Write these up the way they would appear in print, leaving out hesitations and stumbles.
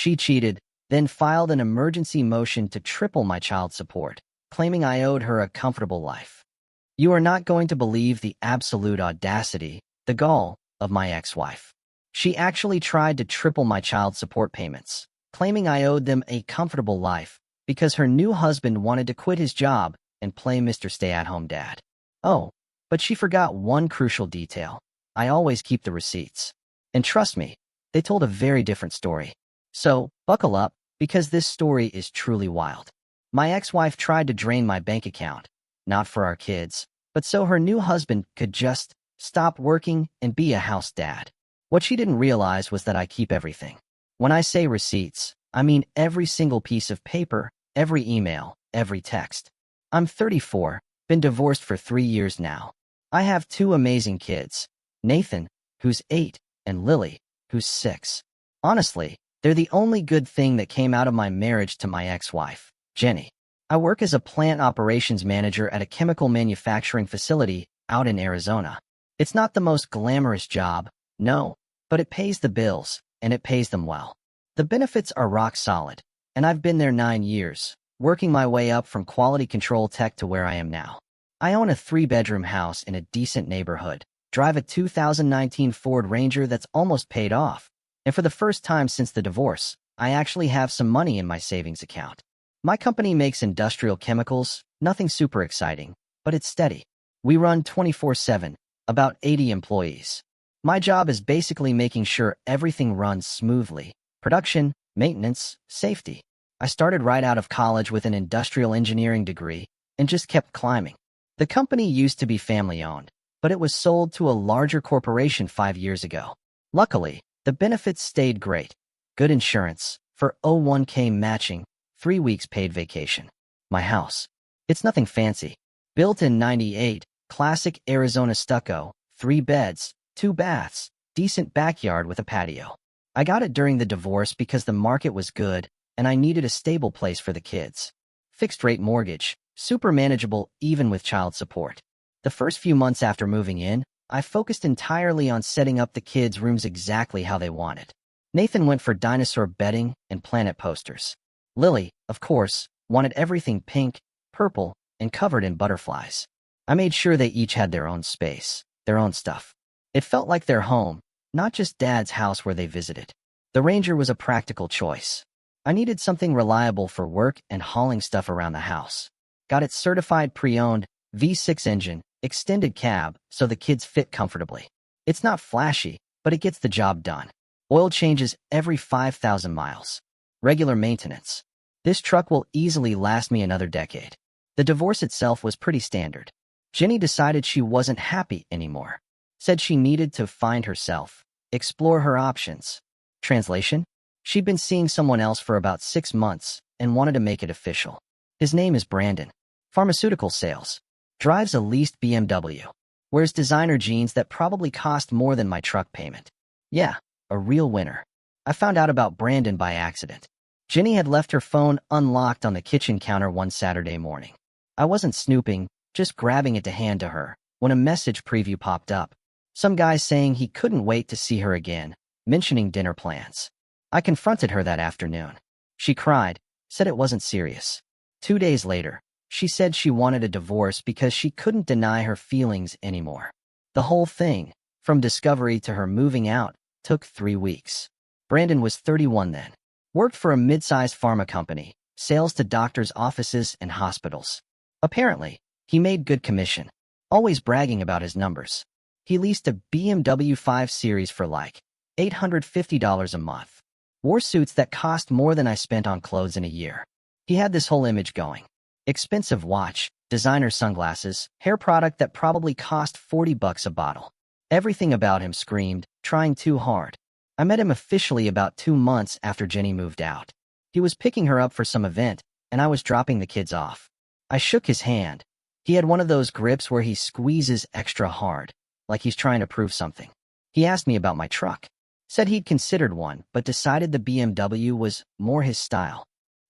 She cheated, then filed an emergency motion to triple my child support, claiming I owed her a comfortable life. You are not going to believe the absolute audacity, the gall, of my ex-wife. She actually tried to triple my child support payments, claiming I owed them a comfortable life because her new husband wanted to quit his job and play Mr. Stay-at-home dad. Oh, but she forgot one crucial detail. I always keep the receipts. And trust me, they told a very different story. So, buckle up, because this story is truly wild. My ex-wife tried to drain my bank account, not for our kids, but so her new husband could just stop working and be a house dad. What she didn't realize was that I keep everything. When I say receipts, I mean every single piece of paper, every email, every text. I'm 34, been divorced for 3 years now. I have 2 amazing kids, Nathan, who's 8, and Lily, who's 6. Honestly, they're the only good thing that came out of my marriage to my ex-wife, Jenny. I work as a plant operations manager at a chemical manufacturing facility out in Arizona. It's not the most glamorous job, no, but it pays the bills, and it pays them well. The benefits are rock solid, and I've been there 9 years, working my way up from quality control tech to where I am now. I own a 3-bedroom house in a decent neighborhood, drive a 2019 Ford Ranger that's almost paid off, and for the first time since the divorce, I actually have some money in my savings account. My company makes industrial chemicals, nothing super exciting, but it's steady. We run 24/7, about 80 employees. My job is basically making sure everything runs smoothly. Production, maintenance, safety. I started right out of college with an industrial engineering degree and just kept climbing. The company used to be family-owned, but it was sold to a larger corporation 5 years ago. Luckily, the benefits stayed great. Good insurance, 401k matching, 3 weeks paid vacation. My house. It's nothing fancy. Built in '98, classic Arizona stucco, 3 beds, 2 baths, decent backyard with a patio. I got it during the divorce because the market was good and I needed a stable place for the kids. Fixed-rate mortgage, super manageable even with child support. The first few months after moving in, I focused entirely on setting up the kids' rooms exactly how they wanted. Nathan went for dinosaur bedding and planet posters. Lily, of course, wanted everything pink, purple, and covered in butterflies. I made sure they each had their own space, their own stuff. It felt like their home, not just Dad's house where they visited. The Ranger was a practical choice. I needed something reliable for work and hauling stuff around the house. Got it certified pre-owned, V6 engine, extended cab, so the kids fit comfortably. It's not flashy, but it gets the job done. Oil changes every 5,000 miles. Regular maintenance. This truck will easily last me another decade. The divorce itself was pretty standard. Jenny decided she wasn't happy anymore. Said she needed to find herself, explore her options. Translation? She'd been seeing someone else for about 6 months and wanted to make it official. His name is Brandon. Pharmaceutical sales. Drives a leased BMW. Wears designer jeans that probably cost more than my truck payment. Yeah, a real winner. I found out about Brandon by accident. Jenny had left her phone unlocked on the kitchen counter one Saturday morning. I wasn't snooping, just grabbing it to hand to her, when a message preview popped up. Some guy saying he couldn't wait to see her again, mentioning dinner plans. I confronted her that afternoon. She cried, said it wasn't serious. 2 days later, she said she wanted a divorce because she couldn't deny her feelings anymore. The whole thing, from discovery to her moving out, took 3 weeks. Brandon was 31 then. Worked for a mid-sized pharma company, sales to doctors' offices and hospitals. Apparently, he made good commission, always bragging about his numbers. He leased a BMW 5 Series for like $850 a month. Wore suits that cost more than I spent on clothes in a year. He had this whole image going. Expensive watch, designer sunglasses, hair product that probably cost $40 a bottle. Everything about him screamed, trying too hard. I met him officially about 2 months after Jenny moved out. He was picking her up for some event, and I was dropping the kids off. I shook his hand. He had one of those grips where he squeezes extra hard, like he's trying to prove something. He asked me about my truck. Said he'd considered one, but decided the BMW was more his style.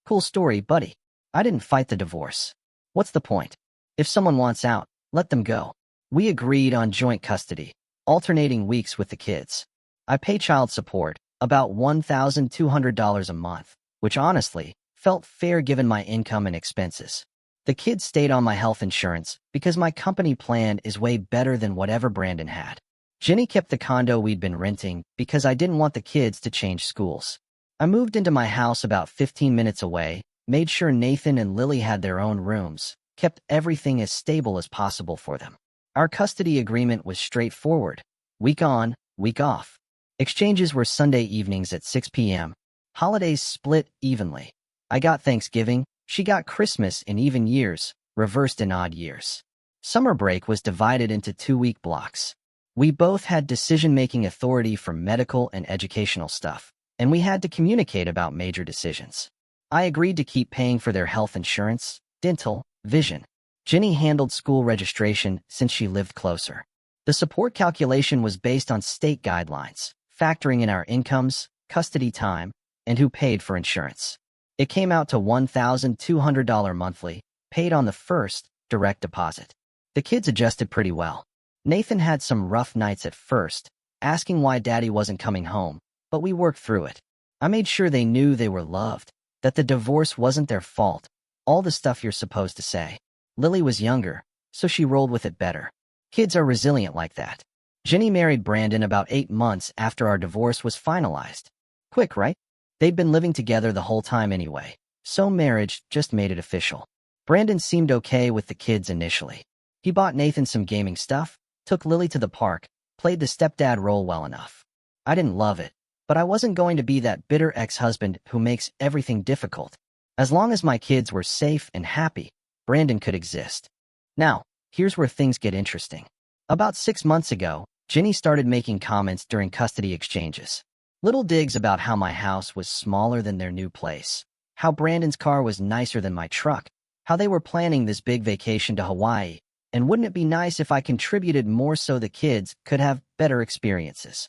Cool story, buddy. I didn't fight the divorce. What's the point? If someone wants out, let them go. We agreed on joint custody, alternating weeks with the kids. I pay child support, about $1,200 a month, which honestly felt fair given my income and expenses. The kids stayed on my health insurance because my company plan is way better than whatever Brandon had. Jenny kept the condo we'd been renting because I didn't want the kids to change schools. I moved into my house about 15 minutes away, made sure Nathan and Lily had their own rooms, kept everything as stable as possible for them. Our custody agreement was straightforward. Week on, week off. Exchanges were Sunday evenings at 6 p.m. Holidays split evenly. I got Thanksgiving, she got Christmas in even years, reversed in odd years. Summer break was divided into 2-week blocks. We both had decision-making authority for medical and educational stuff, and we had to communicate about major decisions. I agreed to keep paying for their health insurance, dental, vision. Jenny handled school registration since she lived closer. The support calculation was based on state guidelines, factoring in our incomes, custody time, and who paid for insurance. It came out to $1,200 monthly, paid on the first direct deposit. The kids adjusted pretty well. Nathan had some rough nights at first, asking why Daddy wasn't coming home, but we worked through it. I made sure they knew they were loved, that the divorce wasn't their fault, all the stuff you're supposed to say. Lily was younger, so she rolled with it better. Kids are resilient like that. Jenny married Brandon about 8 months after our divorce was finalized. Quick, right? They'd been living together the whole time anyway, so marriage just made it official. Brandon seemed okay with the kids initially. He bought Nathan some gaming stuff, took Lily to the park, played the stepdad role well enough. I didn't love it, but I wasn't going to be that bitter ex-husband who makes everything difficult. As long as my kids were safe and happy, Brandon could exist. Now, here's where things get interesting. About 6 months ago, Jenny started making comments during custody exchanges. Little digs about how my house was smaller than their new place, how Brandon's car was nicer than my truck, how they were planning this big vacation to Hawaii, and wouldn't it be nice if I contributed more so the kids could have better experiences?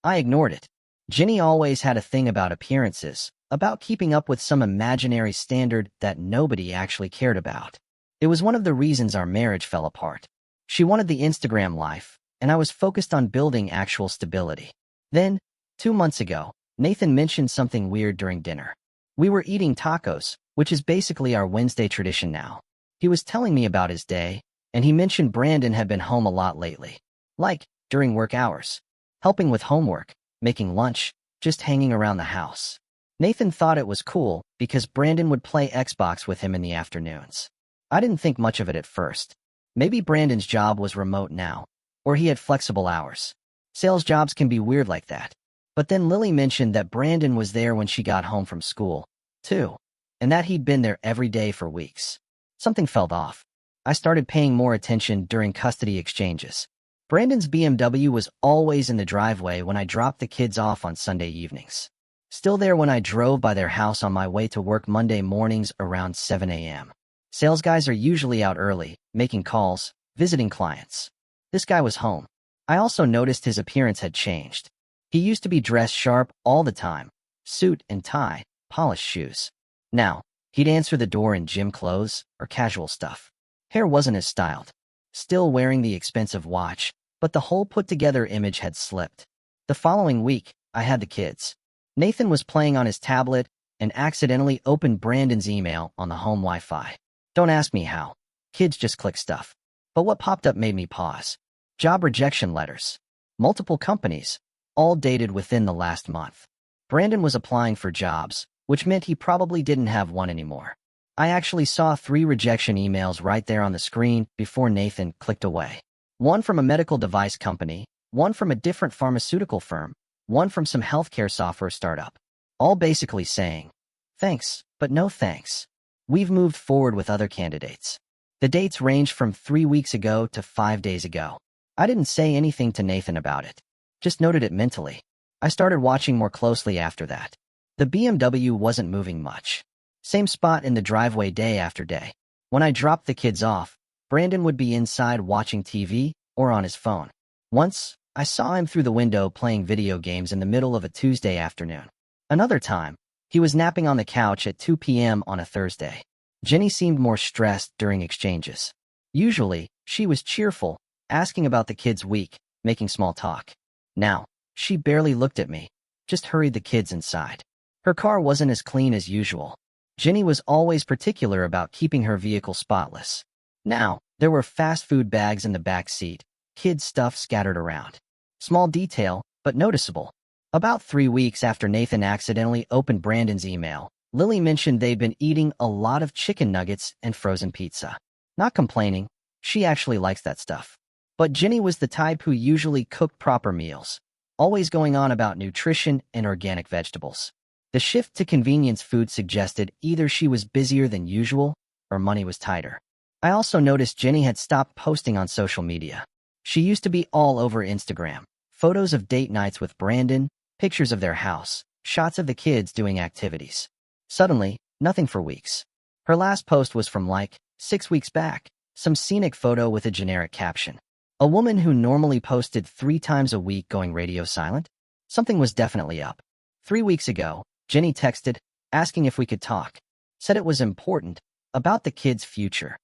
I ignored it. Jenny always had a thing about appearances, about keeping up with some imaginary standard that nobody actually cared about. It was one of the reasons our marriage fell apart. She wanted the Instagram life, and I was focused on building actual stability. Then, 2 months ago, Nathan mentioned something weird during dinner. We were eating tacos, which is basically our Wednesday tradition now. He was telling me about his day, and he mentioned Brandon had been home a lot lately. Like, during work hours. Helping with homework, making lunch, just hanging around the house. Nathan thought it was cool because Brandon would play Xbox with him in the afternoons. I didn't think much of it at first. Maybe Brandon's job was remote now, or he had flexible hours. Sales jobs can be weird like that. But then Lily mentioned that Brandon was there when she got home from school, too, and that he'd been there every day for weeks. Something felt off. I started paying more attention during custody exchanges. Brandon's BMW was always in the driveway when I dropped the kids off on Sunday evenings. Still there when I drove by their house on my way to work Monday mornings around 7 a.m. Sales guys are usually out early, making calls, visiting clients. This guy was home. I also noticed his appearance had changed. He used to be dressed sharp all the time, suit and tie, polished shoes. Now, he'd answer the door in gym clothes or casual stuff. Hair wasn't as styled. Still wearing the expensive watch, but the whole put-together image had slipped. The following week, I had the kids. Nathan was playing on his tablet and accidentally opened Brandon's email on the home Wi-Fi. Don't ask me how. Kids just click stuff. But what popped up made me pause. Job rejection letters. Multiple companies, all dated within the last month. Brandon was applying for jobs, which meant he probably didn't have one anymore. I actually saw 3 rejection emails right there on the screen before Nathan clicked away. One from a medical device company, one from a different pharmaceutical firm, one from some healthcare software startup. All basically saying, thanks, but no thanks. We've moved forward with other candidates. The dates ranged from 3 weeks ago to 5 days ago. I didn't say anything to Nathan about it. Just noted it mentally. I started watching more closely after that. The BMW wasn't moving much. Same spot in the driveway day after day. When I dropped the kids off, Brandon would be inside watching TV or on his phone. Once, I saw him through the window playing video games in the middle of a Tuesday afternoon. Another time, he was napping on the couch at 2 p.m. on a Thursday. Jenny seemed more stressed during exchanges. Usually, she was cheerful, asking about the kids' week, making small talk. Now, she barely looked at me. just hurried the kids inside. Her car wasn't as clean as usual. Jenny was always particular about keeping her vehicle spotless. Now, there were fast food bags in the back seat, kids' stuff scattered around. Small detail, but noticeable. About 3 weeks after Nathan accidentally opened Brandon's email, Lily mentioned they'd been eating a lot of chicken nuggets and frozen pizza. Not complaining, she actually likes that stuff. But Jenny was the type who usually cooked proper meals, always going on about nutrition and organic vegetables. The shift to convenience food suggested either she was busier than usual or money was tighter. I also noticed Jenny had stopped posting on social media. She used to be all over Instagram. Photos of date nights with Brandon, pictures of their house, shots of the kids doing activities. Suddenly, nothing for weeks. Her last post was from like 6 weeks back, some scenic photo with a generic caption. A woman who normally posted 3 times a week going radio silent? Something was definitely up. 3 weeks ago, Jenny texted, asking if we could talk. Said it was important, about the kids' future.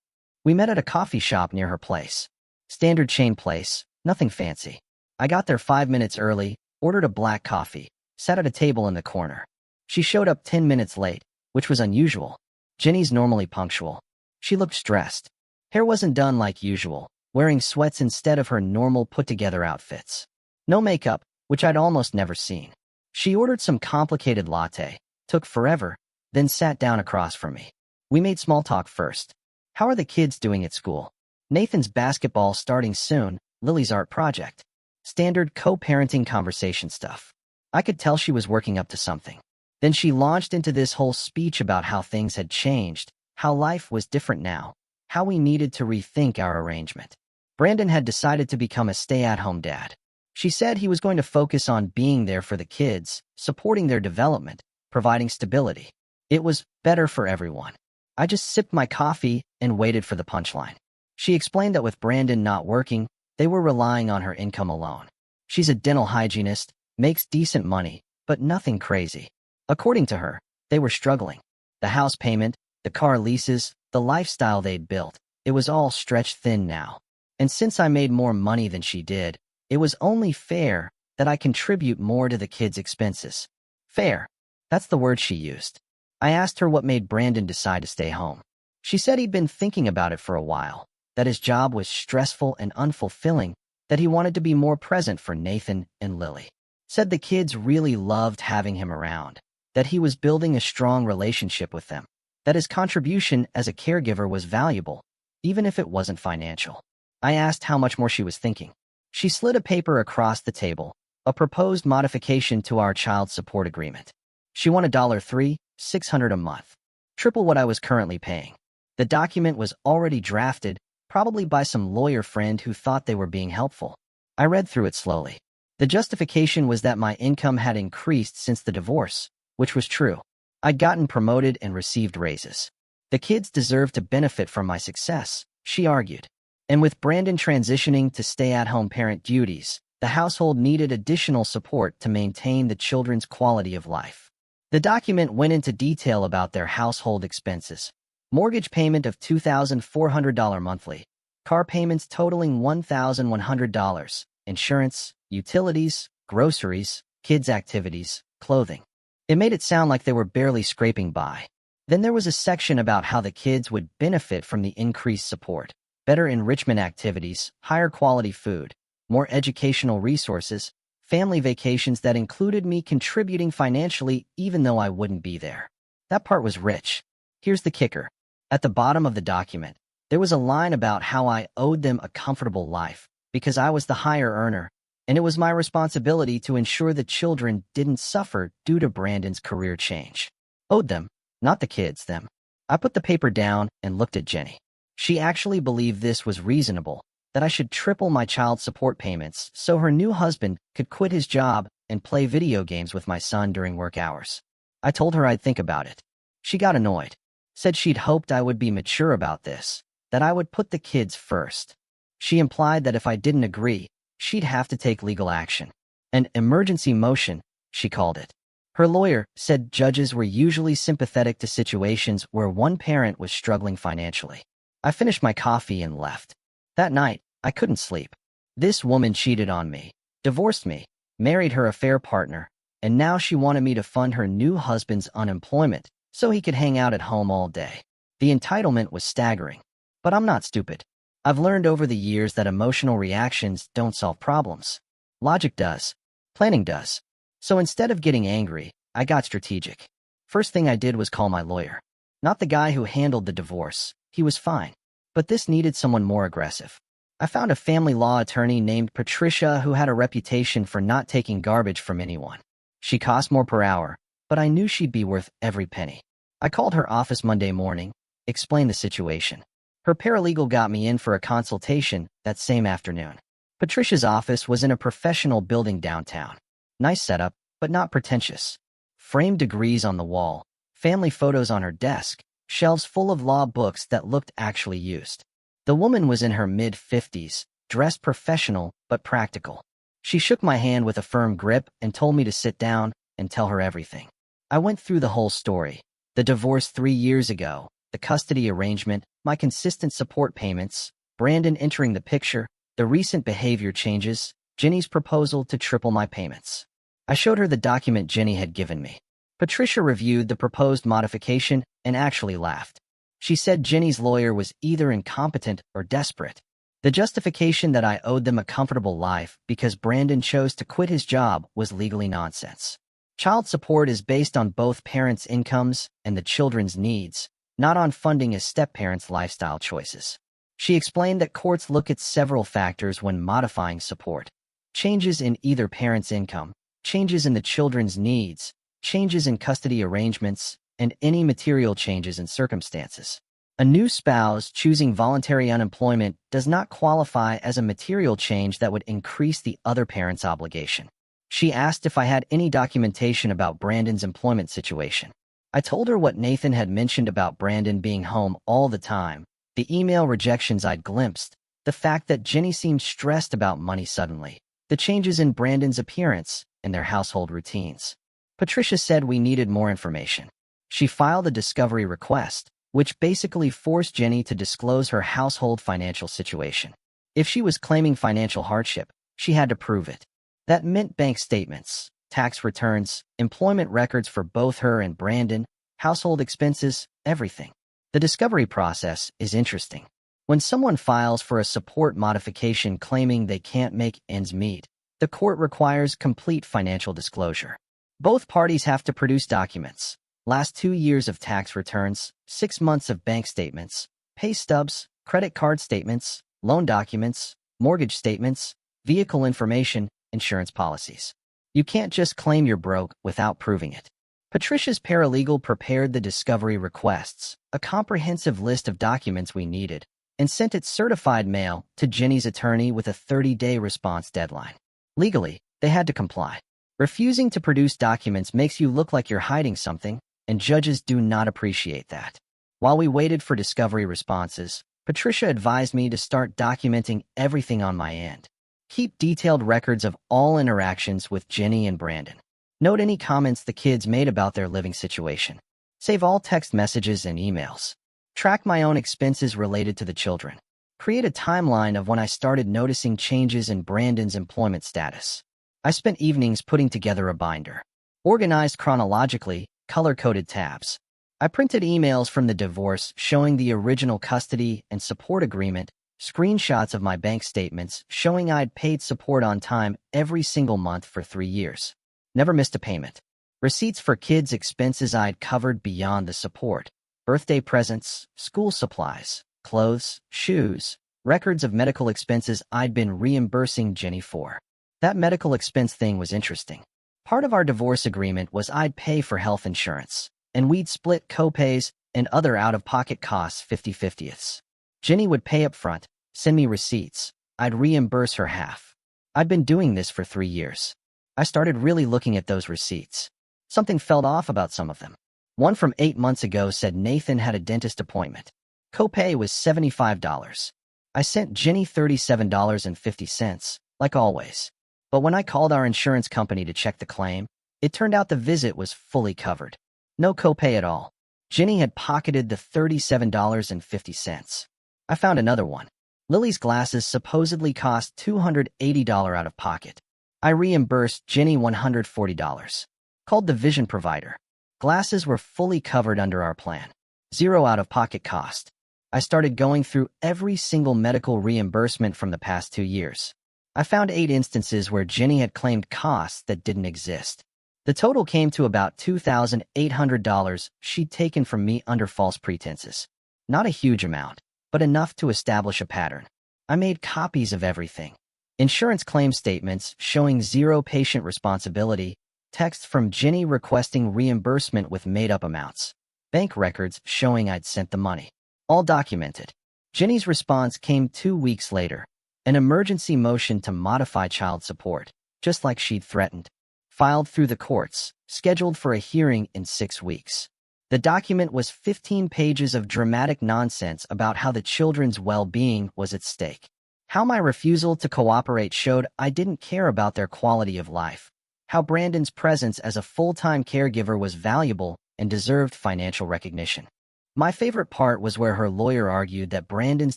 We met at a coffee shop near her place. Standard chain place, nothing fancy. I got there 5 minutes early, ordered a black coffee, sat at a table in the corner. She showed up 10 minutes late, which was unusual. Jenny's normally punctual. She looked stressed. Hair wasn't done like usual, wearing sweats instead of her normal put-together outfits. No makeup, which I'd almost never seen. She ordered some complicated latte, took forever, then sat down across from me. We made small talk first. How are the kids doing at school? Nathan's basketball starting soon, Lily's art project. Standard co-parenting conversation stuff. I could tell she was working up to something. Then she launched into this whole speech about how things had changed, how life was different now, how we needed to rethink our arrangement. Brandon had decided to become a stay-at-home dad. She said he was going to focus on being there for the kids, supporting their development, providing stability. It was better for everyone. I just sipped my coffee and waited for the punchline. She explained that with Brandon not working, they were relying on her income alone. She's a dental hygienist, makes decent money, but nothing crazy. According to her, they were struggling. The house payment, the car leases, the lifestyle they'd built, it was all stretched thin now. And since I made more money than she did, it was only fair that I contribute more to the kids' expenses. Fair. That's the word she used. I asked her what made Brandon decide to stay home. She said he'd been thinking about it for a while, that his job was stressful and unfulfilling, that he wanted to be more present for Nathan and Lily. Said the kids really loved having him around, that he was building a strong relationship with them, that his contribution as a caregiver was valuable, even if it wasn't financial. I asked how much more she was thinking. She slid a paper across the table, a proposed modification to our child support agreement. She wanted $3,600 a month, triple what I was currently paying. The document was already drafted, probably by some lawyer friend who thought they were being helpful. I read through it slowly. The justification was that my income had increased since the divorce, which was true. I'd gotten promoted and received raises. The kids deserved to benefit from my success, she argued. And with Brandon transitioning to stay-at-home parent duties, the household needed additional support to maintain the children's quality of life. The document went into detail about their household expenses. Mortgage payment of $2,400 monthly, car payments totaling $1,100, insurance, utilities, groceries, kids' activities, clothing. It made it sound like they were barely scraping by. Then there was a section about how the kids would benefit from the increased support, better enrichment activities, higher quality food, more educational resources, family vacations that included me contributing financially even though I wouldn't be there. That part was rich. Here's the kicker. At the bottom of the document, there was a line about how I owed them a comfortable life because I was the higher earner, and it was my responsibility to ensure the children didn't suffer due to Brandon's career change. Owed them, not the kids, them. I put the paper down and looked at Jenny. She actually believed this was reasonable, that I should triple my child support payments so her new husband could quit his job and play video games with my son during work hours. I told her I'd think about it. She got annoyed, said she'd hoped I would be mature about this, that I would put the kids first. She implied that if I didn't agree, she'd have to take legal action. An emergency motion, she called it. Her lawyer said judges were usually sympathetic to situations where one parent was struggling financially. I finished my coffee and left. That night, I couldn't sleep. This woman cheated on me, divorced me, married her affair partner, and now she wanted me to fund her new husband's unemployment so he could hang out at home all day. The entitlement was staggering. But I'm not stupid. I've learned over the years that emotional reactions don't solve problems. Logic does. Planning does. So instead of getting angry, I got strategic. First thing I did was call my lawyer. Not the guy who handled the divorce. He was fine. But this needed someone more aggressive. I found a family law attorney named Patricia who had a reputation for not taking garbage from anyone. She cost more per hour, but I knew she'd be worth every penny. I called her office Monday morning, explained the situation. Her paralegal got me in for a consultation that same afternoon. Patricia's office was in a professional building downtown. Nice setup, but not pretentious. Framed degrees on the wall, family photos on her desk, shelves full of law books that looked actually used. The woman was in her mid-50s, dressed professional but practical. She shook my hand with a firm grip and told me to sit down and tell her everything. I went through the whole story. The divorce 3 years ago, the custody arrangement, my consistent support payments, Brandon entering the picture, the recent behavior changes, Jenny's proposal to triple my payments. I showed her the document Jenny had given me. Patricia reviewed the proposed modification and actually laughed. She said Jenny's lawyer was either incompetent or desperate. The justification that I owed them a comfortable life because Brandon chose to quit his job was legally nonsense. Child support is based on both parents' incomes and the children's needs, not on funding a step-parent's lifestyle choices. She explained that courts look at several factors when modifying support. Changes in either parent's income, changes in the children's needs, changes in custody arrangements, and any material changes in circumstances. A new spouse choosing voluntary unemployment does not qualify as a material change that would increase the other parent's obligation. She asked if I had any documentation about Brandon's employment situation. I told her what Nathan had mentioned about Brandon being home all the time, the email rejections I'd glimpsed, the fact that Jenny seemed stressed about money suddenly, the changes in Brandon's appearance, and their household routines. Patricia said we needed more information. She filed a discovery request, which basically forced Jenny to disclose her household financial situation. If she was claiming financial hardship, she had to prove it. That meant bank statements, tax returns, employment records for both her and Brandon, household expenses, everything. The discovery process is interesting. When someone files for a support modification claiming they can't make ends meet, the court requires complete financial disclosure. Both parties have to produce documents. Last 2 years of tax returns, 6 months of bank statements, pay stubs, credit card statements, loan documents, mortgage statements, vehicle information, insurance policies. You can't just claim you're broke without proving it. Patricia's paralegal prepared the discovery requests, a comprehensive list of documents we needed, and sent it certified mail to Jenny's attorney with a 30-day response deadline. Legally, they had to comply. Refusing to produce documents makes you look like you're hiding something, and judges do not appreciate that. While we waited for discovery responses, Patricia advised me to start documenting everything on my end. Keep detailed records of all interactions with Jenny and Brandon. Note any comments the kids made about their living situation. Save all text messages and emails. Track my own expenses related to the children. Create a timeline of when I started noticing changes in Brandon's employment status. I spent evenings putting together a binder. Organized chronologically, color-coded tabs. I printed emails from the divorce showing the original custody and support agreement, screenshots of my bank statements showing I'd paid support on time every single month for 3 years. Never missed a payment. Receipts for kids' expenses I'd covered beyond the support. Birthday presents, school supplies, clothes, shoes, records of medical expenses I'd been reimbursing Jenny for. That medical expense thing was interesting. Part of our divorce agreement was I'd pay for health insurance, and we'd split co-pays and other out-of-pocket costs 50-50ths. Jenny would pay up front, send me receipts. I'd reimburse her half. I'd been doing this for 3 years. I started really looking at those receipts. Something felt off about some of them. One from 8 months ago said Nathan had a dentist appointment. Copay was $75. I sent Jenny $37.50, like always. But when I called our insurance company to check the claim, it turned out the visit was fully covered. No copay at all. Jenny had pocketed the $37.50. I found another one. Lily's glasses supposedly cost $280 out of pocket. I reimbursed Jenny $140. Called the vision provider. Glasses were fully covered under our plan. Zero out-of-pocket cost. I started going through every single medical reimbursement from the past 2 years. I found 8 instances where Jenny had claimed costs that didn't exist. The total came to about $2,800 she'd taken from me under false pretenses. Not a huge amount, but enough to establish a pattern. I made copies of everything. Insurance claim statements showing zero patient responsibility, texts from Jenny requesting reimbursement with made-up amounts, bank records showing I'd sent the money. All documented. Jenny's response came 2 weeks later. An emergency motion to modify child support, just like she'd threatened. Filed through the courts, scheduled for a hearing in 6 weeks. The document was 15 pages of dramatic nonsense about how the children's well-being was at stake. How my refusal to cooperate showed I didn't care about their quality of life. How Brandon's presence as a full-time caregiver was valuable and deserved financial recognition. My favorite part was where her lawyer argued that Brandon's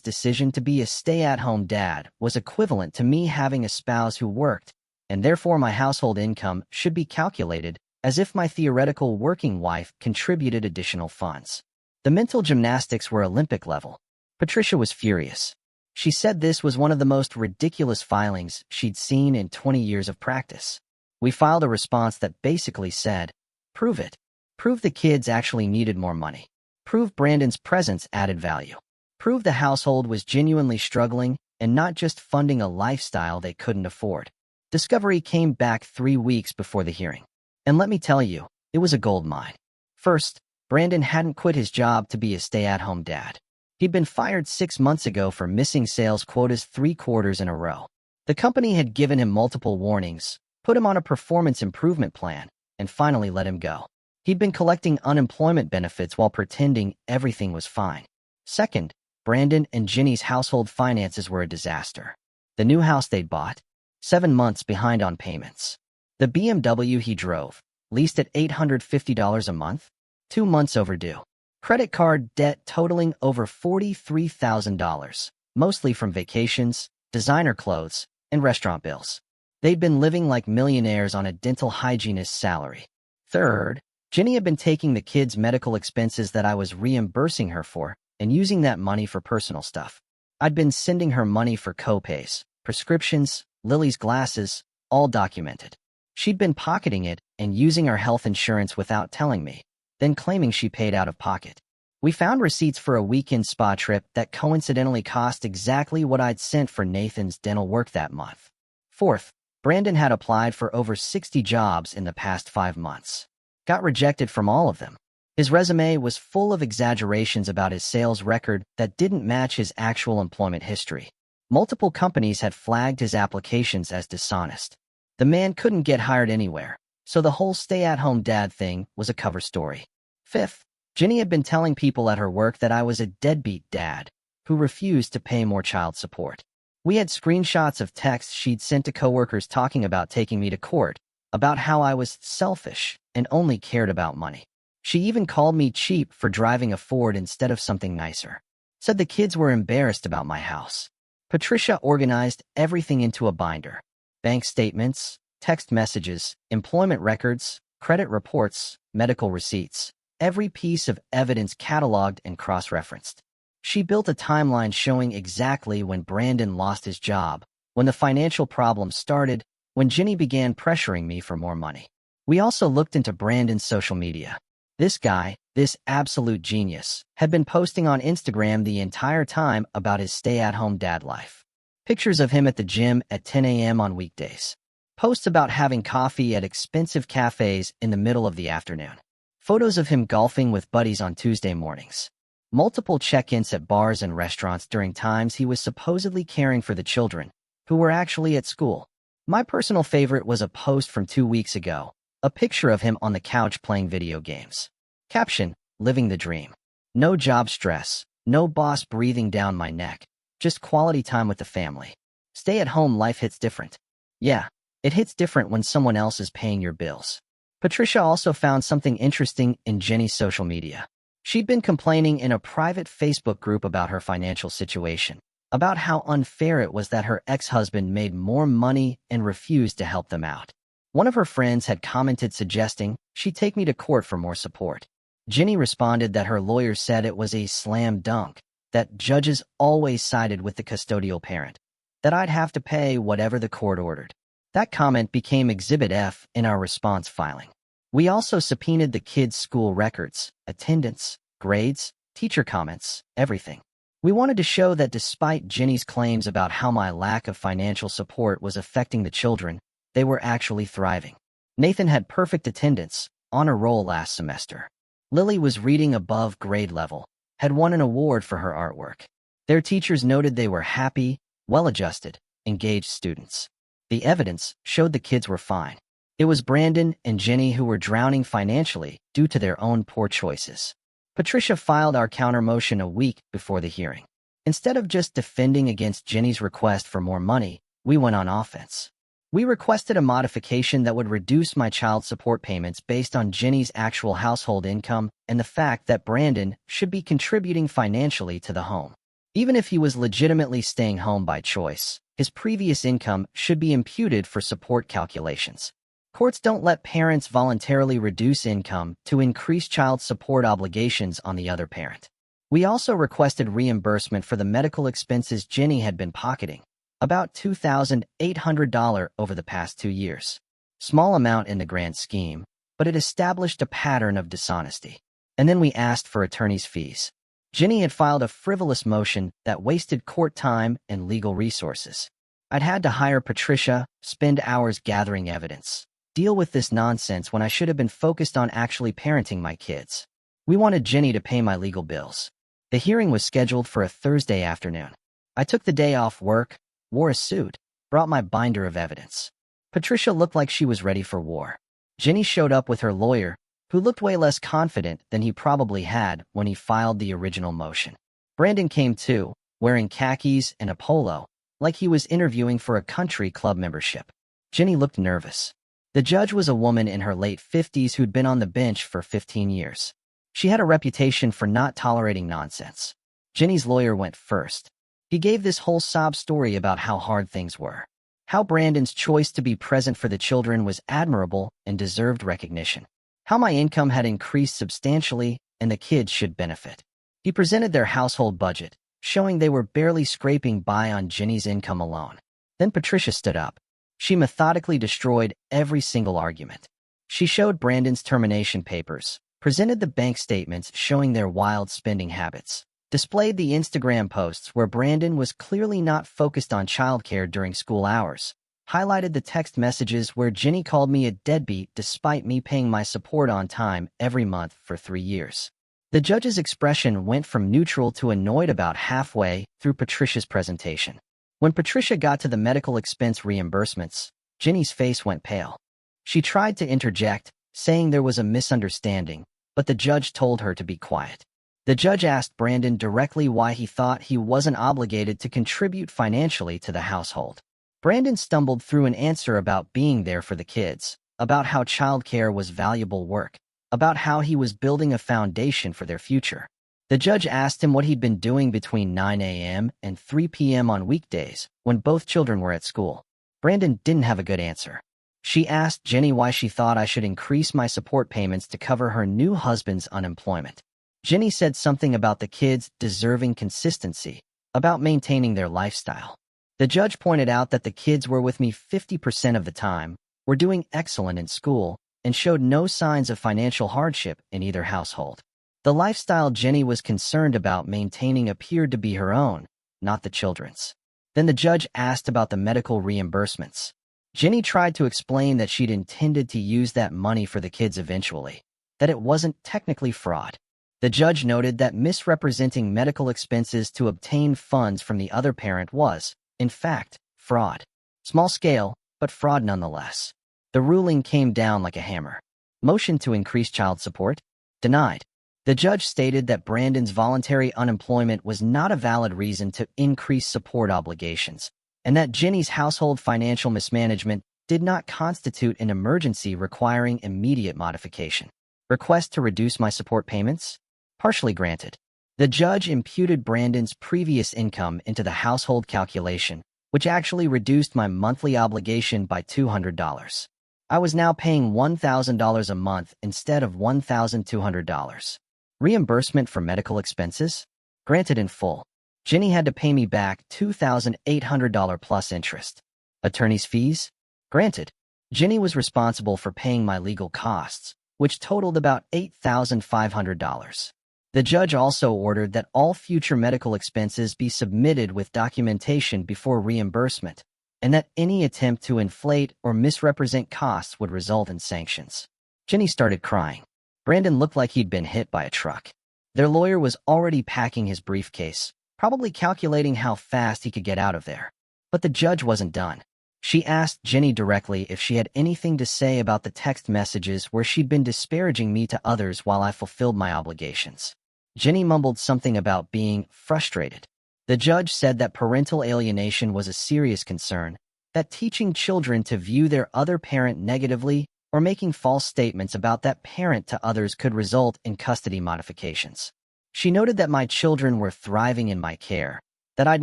decision to be a stay-at-home dad was equivalent to me having a spouse who worked, and therefore my household income should be calculated as if my theoretical working wife contributed additional funds. The mental gymnastics were Olympic level. Patricia was furious. She said this was one of the most ridiculous filings she'd seen in 20 years of practice. We filed a response that basically said, prove it. Prove the kids actually needed more money. Prove Brandon's presence added value. Prove the household was genuinely struggling and not just funding a lifestyle they couldn't afford. Discovery came back 3 weeks before the hearing. And let me tell you, it was a gold mine. First, Brandon hadn't quit his job to be a stay-at-home dad. He'd been fired 6 months ago for missing sales quotas 3 quarters in a row. The company had given him multiple warnings, put him on a performance improvement plan, and finally let him go. He'd been collecting unemployment benefits while pretending everything was fine. Second, Brandon and Jenny's household finances were a disaster. The new house they'd bought, 7 months behind on payments. The BMW he drove, leased at $850 a month, 2 months overdue. Credit card debt totaling over $43,000, mostly from vacations, designer clothes, and restaurant bills. They'd been living like millionaires on a dental hygienist's salary. Third, Jenny had been taking the kids' medical expenses that I was reimbursing her for and using that money for personal stuff. I'd been sending her money for co-pays, prescriptions, Lily's glasses, all documented. She'd been pocketing it and using our health insurance without telling me, then claiming she paid out of pocket. We found receipts for a weekend spa trip that coincidentally cost exactly what I'd sent for Nathan's dental work that month. Fourth, Brandon had applied for over 60 jobs in the past 5 months. Got rejected from all of them. His resume was full of exaggerations about his sales record that didn't match his actual employment history. Multiple companies had flagged his applications as dishonest. The man couldn't get hired anywhere, so the whole stay-at-home dad thing was a cover story. Fifth, Jenny had been telling people at her work that I was a deadbeat dad who refused to pay more child support. We had screenshots of texts she'd sent to coworkers talking about taking me to court, about how I was selfish and only cared about money. She even called me cheap for driving a Ford instead of something nicer. Said the kids were embarrassed about my house. Patricia organized everything into a binder. Bank statements, text messages, employment records, credit reports, medical receipts. Every piece of evidence cataloged and cross-referenced. She built a timeline showing exactly when Brandon lost his job, when the financial problems started, when Jenny began pressuring me for more money. We also looked into Brandon's social media. This guy, this absolute genius, had been posting on Instagram the entire time about his stay-at-home dad life. Pictures of him at the gym at 10 a.m. on weekdays. Posts about having coffee at expensive cafes in the middle of the afternoon. Photos of him golfing with buddies on Tuesday mornings. Multiple check-ins at bars and restaurants during times he was supposedly caring for the children, who were actually at school. My personal favorite was a post from 2 weeks ago, a picture of him on the couch playing video games. Caption, living the dream. No job stress, no boss breathing down my neck, just quality time with the family. Stay-at-home life hits different. Yeah, it hits different when someone else is paying your bills. Patricia also found something interesting in Jenny's social media. She'd been complaining in a private Facebook group about her financial situation, about how unfair it was that her ex-husband made more money and refused to help them out. One of her friends had commented suggesting she take me to court for more support. Ginny responded that her lawyer said it was a slam dunk, that judges always sided with the custodial parent, that I'd have to pay whatever the court ordered. That comment became Exhibit F in our response filing. We also subpoenaed the kids' school records, attendance, grades, teacher comments, everything. We wanted to show that despite Ginny's claims about how my lack of financial support was affecting the children, they were actually thriving. Nathan had perfect attendance, on a roll last semester. Lily was reading above grade level, had won an award for her artwork. Their teachers noted they were happy, well-adjusted, engaged students. The evidence showed the kids were fine. It was Brandon and Ginny who were drowning financially due to their own poor choices. Patricia filed our counter-motion a week before the hearing. Instead of just defending against Ginny's request for more money, we went on offense. We requested a modification that would reduce my child support payments based on Ginny's actual household income and the fact that Brandon should be contributing financially to the home. Even if he was legitimately staying home by choice, his previous income should be imputed for support calculations. Courts don't let parents voluntarily reduce income to increase child support obligations on the other parent. We also requested reimbursement for the medical expenses Ginny had been pocketing, about $2,800 over the past 2 years. Small amount in the grand scheme, but it established a pattern of dishonesty. And then we asked for attorney's fees. Ginny had filed a frivolous motion that wasted court time and legal resources. I'd had to hire Patricia, spend hours gathering evidence, deal with this nonsense when I should have been focused on actually parenting my kids. We wanted Ginny to pay my legal bills. The hearing was scheduled for a Thursday afternoon. I took the day off work, wore a suit, brought my binder of evidence. Patricia looked like she was ready for war. Ginny showed up with her lawyer, who looked way less confident than he probably had when he filed the original motion. Brandon came too, wearing khakis and a polo, like he was interviewing for a country club membership. Ginny looked nervous. The judge was a woman in her late 50s who'd been on the bench for 15 years. She had a reputation for not tolerating nonsense. Ginny's lawyer went first. He gave this whole sob story about how hard things were, how Brandon's choice to be present for the children was admirable and deserved recognition, how my income had increased substantially and the kids should benefit. He presented their household budget, showing they were barely scraping by on Ginny's income alone. Then Patricia stood up. She methodically destroyed every single argument. She showed Brandon's termination papers, presented the bank statements showing their wild spending habits, displayed the Instagram posts where Brandon was clearly not focused on childcare during school hours, highlighted the text messages where Ginny called me a deadbeat despite me paying my support on time every month for 3 years. The judge's expression went from neutral to annoyed about halfway through Patricia's presentation. When Patricia got to the medical expense reimbursements, Ginny's face went pale. She tried to interject, saying there was a misunderstanding, but the judge told her to be quiet. The judge asked Brandon directly why he thought he wasn't obligated to contribute financially to the household. Brandon stumbled through an answer about being there for the kids, about how childcare was valuable work, about how he was building a foundation for their future. The judge asked him what he'd been doing between 9 a.m. and 3 p.m. on weekdays when both children were at school. Brandon didn't have a good answer. She asked Ginny why she thought I should increase my support payments to cover her new husband's unemployment. Ginny said something about the kids deserving consistency, about maintaining their lifestyle. The judge pointed out that the kids were with me 50% of the time, were doing excellent in school, and showed no signs of financial hardship in either household. The lifestyle Ginny was concerned about maintaining appeared to be her own, not the children's. Then the judge asked about the medical reimbursements. Ginny tried to explain that she'd intended to use that money for the kids eventually, that it wasn't technically fraud. The judge noted that misrepresenting medical expenses to obtain funds from the other parent was, in fact, fraud. Small scale, but fraud nonetheless. The ruling came down like a hammer. Motion to increase child support? Denied. The judge stated that Brandon's voluntary unemployment was not a valid reason to increase support obligations, and that Ginny's household financial mismanagement did not constitute an emergency requiring immediate modification. Request to reduce my support payments? Partially granted. The judge imputed Brandon's previous income into the household calculation, which actually reduced my monthly obligation by $200. I was now paying $1,000 a month instead of $1,200. Reimbursement for medical expenses? Granted in full. Ginny had to pay me back $2,800 plus interest. Attorney's fees? Granted. Ginny was responsible for paying my legal costs, which totaled about $8,500. The judge also ordered that all future medical expenses be submitted with documentation before reimbursement, and that any attempt to inflate or misrepresent costs would result in sanctions. Ginny started crying. Brandon looked like he'd been hit by a truck. Their lawyer was already packing his briefcase, probably calculating how fast he could get out of there. But the judge wasn't done. She asked Ginny directly if she had anything to say about the text messages where she'd been disparaging me to others while I fulfilled my obligations. Ginny mumbled something about being frustrated. The judge said that parental alienation was a serious concern, that teaching children to view their other parent negatively or making false statements about that parent to others could result in custody modifications. She noted that my children were thriving in my care, that I'd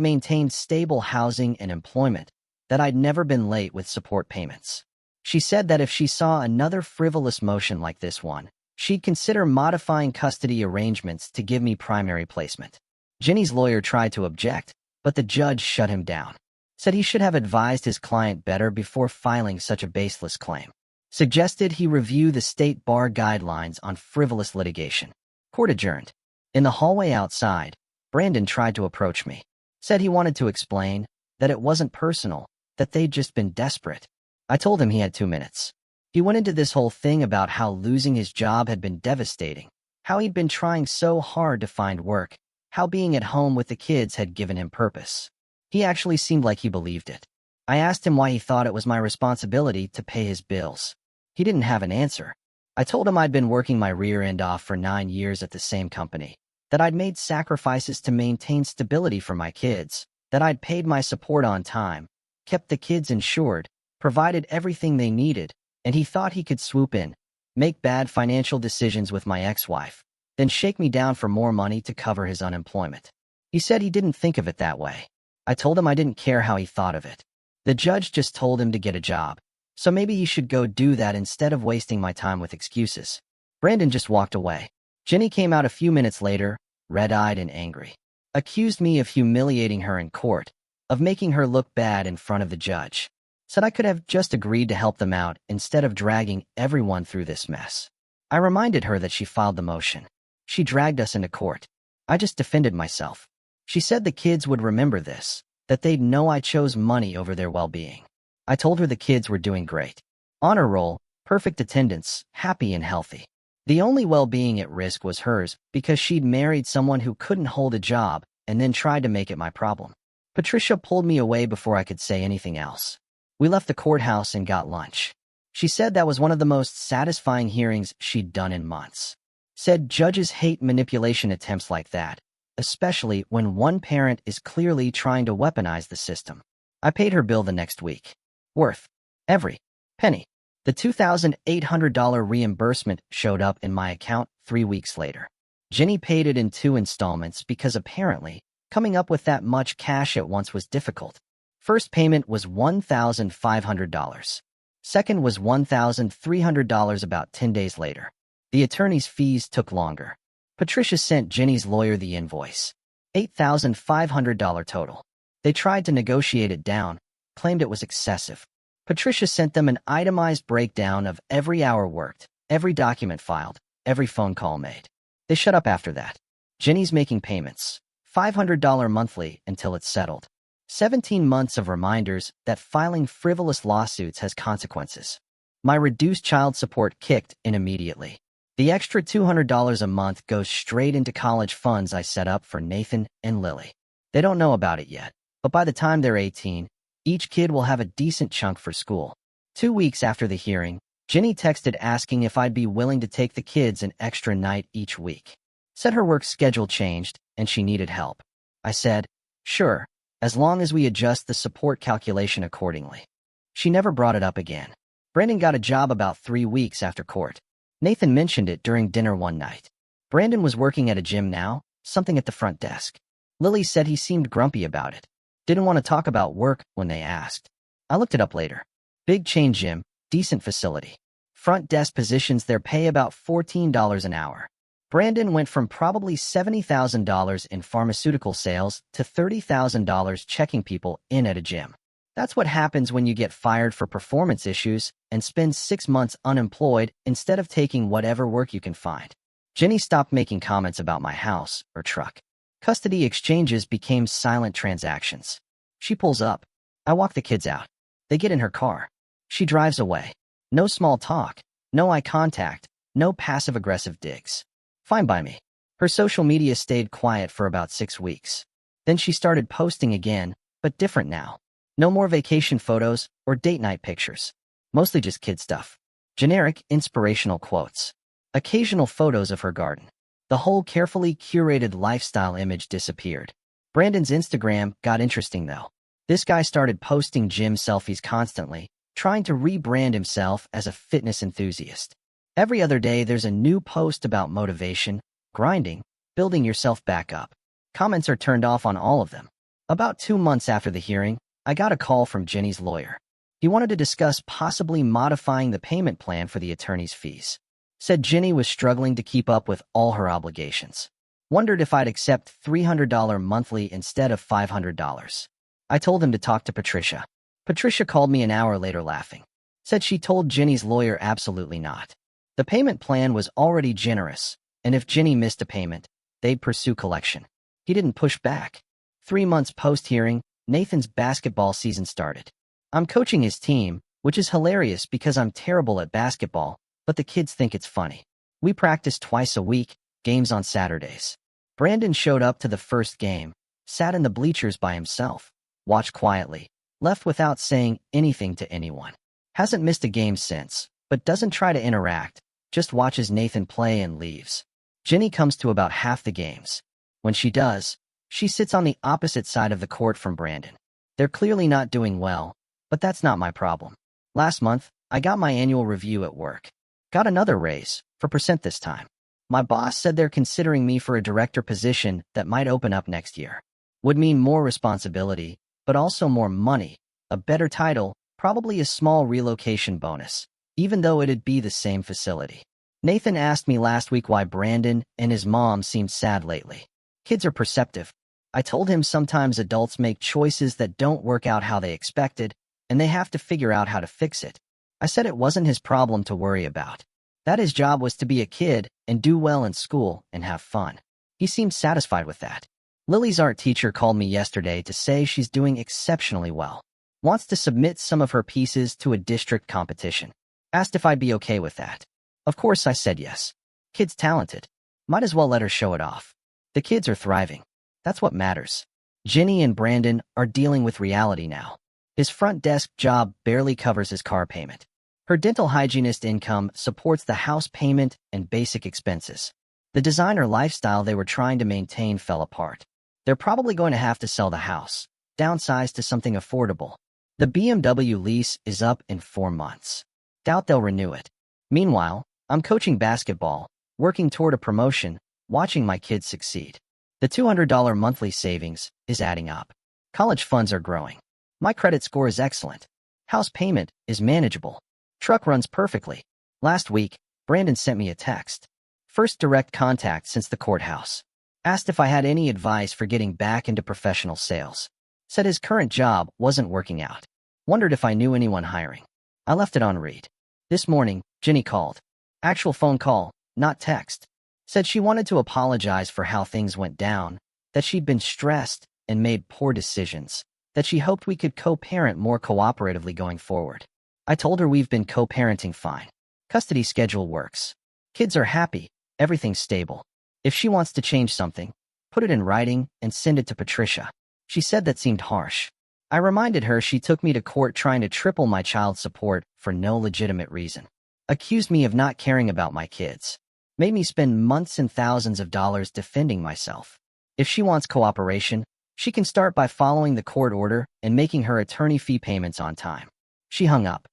maintained stable housing and employment, that I'd never been late with support payments. She said that if she saw another frivolous motion like this one, she'd consider modifying custody arrangements to give me primary placement. Ginny's lawyer tried to object, but the judge shut him down. Said he should have advised his client better before filing such a baseless claim. Suggested he review the state bar guidelines on frivolous litigation. Court adjourned. In the hallway outside, Brandon tried to approach me. Said he wanted to explain, that it wasn't personal, that they'd just been desperate. I told him he had 2 minutes. He went into this whole thing about how losing his job had been devastating, how he'd been trying so hard to find work, how being at home with the kids had given him purpose. He actually seemed like he believed it. I asked him why he thought it was my responsibility to pay his bills. He didn't have an answer. I told him I'd been working my rear end off for 9 years at the same company, that I'd made sacrifices to maintain stability for my kids, that I'd paid my support on time, kept the kids insured, provided everything they needed, and he thought he could swoop in, make bad financial decisions with my ex-wife, then shake me down for more money to cover his unemployment. He said he didn't think of it that way. I told him I didn't care how he thought of it. The judge just told him to get a job, so maybe he should go do that instead of wasting my time with excuses. Brandon just walked away. Ginny came out a few minutes later, red-eyed and angry. Accused me of humiliating her in court, of making her look bad in front of the judge. Said I could have just agreed to help them out instead of dragging everyone through this mess. I reminded her that she filed the motion. She dragged us into court. I just defended myself. She said the kids would remember this, that they'd know I chose money over their well-being. I told her the kids were doing great. Honor roll, perfect attendance, happy and healthy. The only well-being at risk was hers because she'd married someone who couldn't hold a job and then tried to make it my problem. Patricia pulled me away before I could say anything else. We left the courthouse and got lunch. She said that was one of the most satisfying hearings she'd done in months. Said judges hate manipulation attempts like that, especially when one parent is clearly trying to weaponize the system. I paid her bill the next week. Worth every penny. The $2,800 reimbursement showed up in my account 3 weeks later. Ginny paid it in 2 installments because apparently, coming up with that much cash at once was difficult. First payment was $1,500. Second was $1,300 about 10 days later. The attorney's fees took longer. Patricia sent Ginny's lawyer the invoice. $8,500 total. They tried to negotiate it down, claimed it was excessive. Patricia sent them an itemized breakdown of every hour worked, every document filed, every phone call made. They shut up after that. Ginny's making payments, $500 monthly until it's settled. 17 months of reminders that filing frivolous lawsuits has consequences. My reduced child support kicked in immediately. The extra $200 a month goes straight into college funds I set up for Nathan and Lily. They don't know about it yet, but by the time they're 18, each kid will have a decent chunk for school. 2 weeks after the hearing, Ginny texted asking if I'd be willing to take the kids an extra night each week. Said her work schedule changed and she needed help. I said, sure, as long as we adjust the support calculation accordingly. She never brought it up again. Brandon got a job about 3 weeks after court. Nathan mentioned it during dinner one night. Brandon was working at a gym now, something at the front desk. Lily said he seemed grumpy about it. Didn't want to talk about work when they asked. I looked it up later. Big chain gym, decent facility. Front desk positions there pay about $14 an hour. Brandon went from probably $70,000 in pharmaceutical sales to $30,000 checking people in at a gym. That's what happens when you get fired for performance issues and spend 6 months unemployed instead of taking whatever work you can find. Jenny stopped making comments about my house or truck. Custody exchanges became silent transactions. She pulls up. I walk the kids out. They get in her car. She drives away. No small talk, no eye contact, no passive-aggressive digs. Fine by me. Her social media stayed quiet for about 6 weeks. Then she started posting again, but different now. No more vacation photos or date night pictures. Mostly just kid stuff. Generic, inspirational quotes. Occasional photos of her garden. The whole carefully curated lifestyle image disappeared. Brandon's Instagram got interesting though. This guy started posting gym selfies constantly, trying to rebrand himself as a fitness enthusiast. Every other day there's a new post about motivation, grinding, building yourself back up. Comments are turned off on all of them. About 2 months after the hearing, I got a call from Jenny's lawyer. He wanted to discuss possibly modifying the payment plan for the attorney's fees. Said Jenny was struggling to keep up with all her obligations. Wondered if I'd accept $300 monthly instead of $500. I told him to talk to Patricia. Patricia called me an hour later laughing. Said she told Jenny's lawyer absolutely not. The payment plan was already generous, and if Jenny missed a payment, they'd pursue collection. He didn't push back. 3 months post-hearing, Nathan's basketball season started. I'm coaching his team, which is hilarious because I'm terrible at basketball, but the kids think it's funny. We practice twice a week, games on Saturdays. Brandon showed up to the first game, sat in the bleachers by himself, watched quietly, left without saying anything to anyone. Hasn't missed a game since, but doesn't try to interact, just watches Nathan play and leaves. Jenny comes to about half the games. When she does, she sits on the opposite side of the court from Brandon. They're clearly not doing well, but that's not my problem. Last month, I got my annual review at work. Got another raise, 4% this time. My boss said they're considering me for a director position that might open up next year. Would mean more responsibility, but also more money, a better title, probably a small relocation bonus, even though it'd be the same facility. Nathan asked me last week why Brandon and his mom seemed sad lately. Kids are perceptive. I told him sometimes adults make choices that don't work out how they expected, and they have to figure out how to fix it. I said it wasn't his problem to worry about. That his job was to be a kid and do well in school and have fun. He seemed satisfied with that. Lily's art teacher called me yesterday to say she's doing exceptionally well. Wants to submit some of her pieces to a district competition. Asked if I'd be okay with that. Of course I said yes. Kid's talented. Might as well let her show it off. The kids are thriving. That's what matters. Jenny and Brandon are dealing with reality now. His front desk job barely covers his car payment. Her dental hygienist income supports the house payment and basic expenses. The designer lifestyle they were trying to maintain fell apart. They're probably going to have to sell the house, downsize to something affordable. The BMW lease is up in 4 months. Doubt they'll renew it. Meanwhile, I'm coaching basketball, working toward a promotion, watching my kids succeed. The $200 monthly savings is adding up. College funds are growing. My credit score is excellent. House payment is manageable. Truck runs perfectly. Last week, Brandon sent me a text. First direct contact since the courthouse. Asked if I had any advice for getting back into professional sales. Said his current job wasn't working out. Wondered if I knew anyone hiring. I left it on read. This morning, Jenny called. Actual phone call, not text. Said she wanted to apologize for how things went down, that she'd been stressed and made poor decisions, that she hoped we could co-parent more cooperatively going forward. I told her we've been co-parenting fine. Custody schedule works. Kids are happy, everything's stable. If she wants to change something, put it in writing and send it to Patricia. She said that seemed harsh. I reminded her she took me to court trying to triple my child support for no legitimate reason. Accused me of not caring about my kids. Made me spend months and thousands of dollars defending myself. If she wants cooperation, she can start by following the court order and making her attorney fee payments on time. She hung up.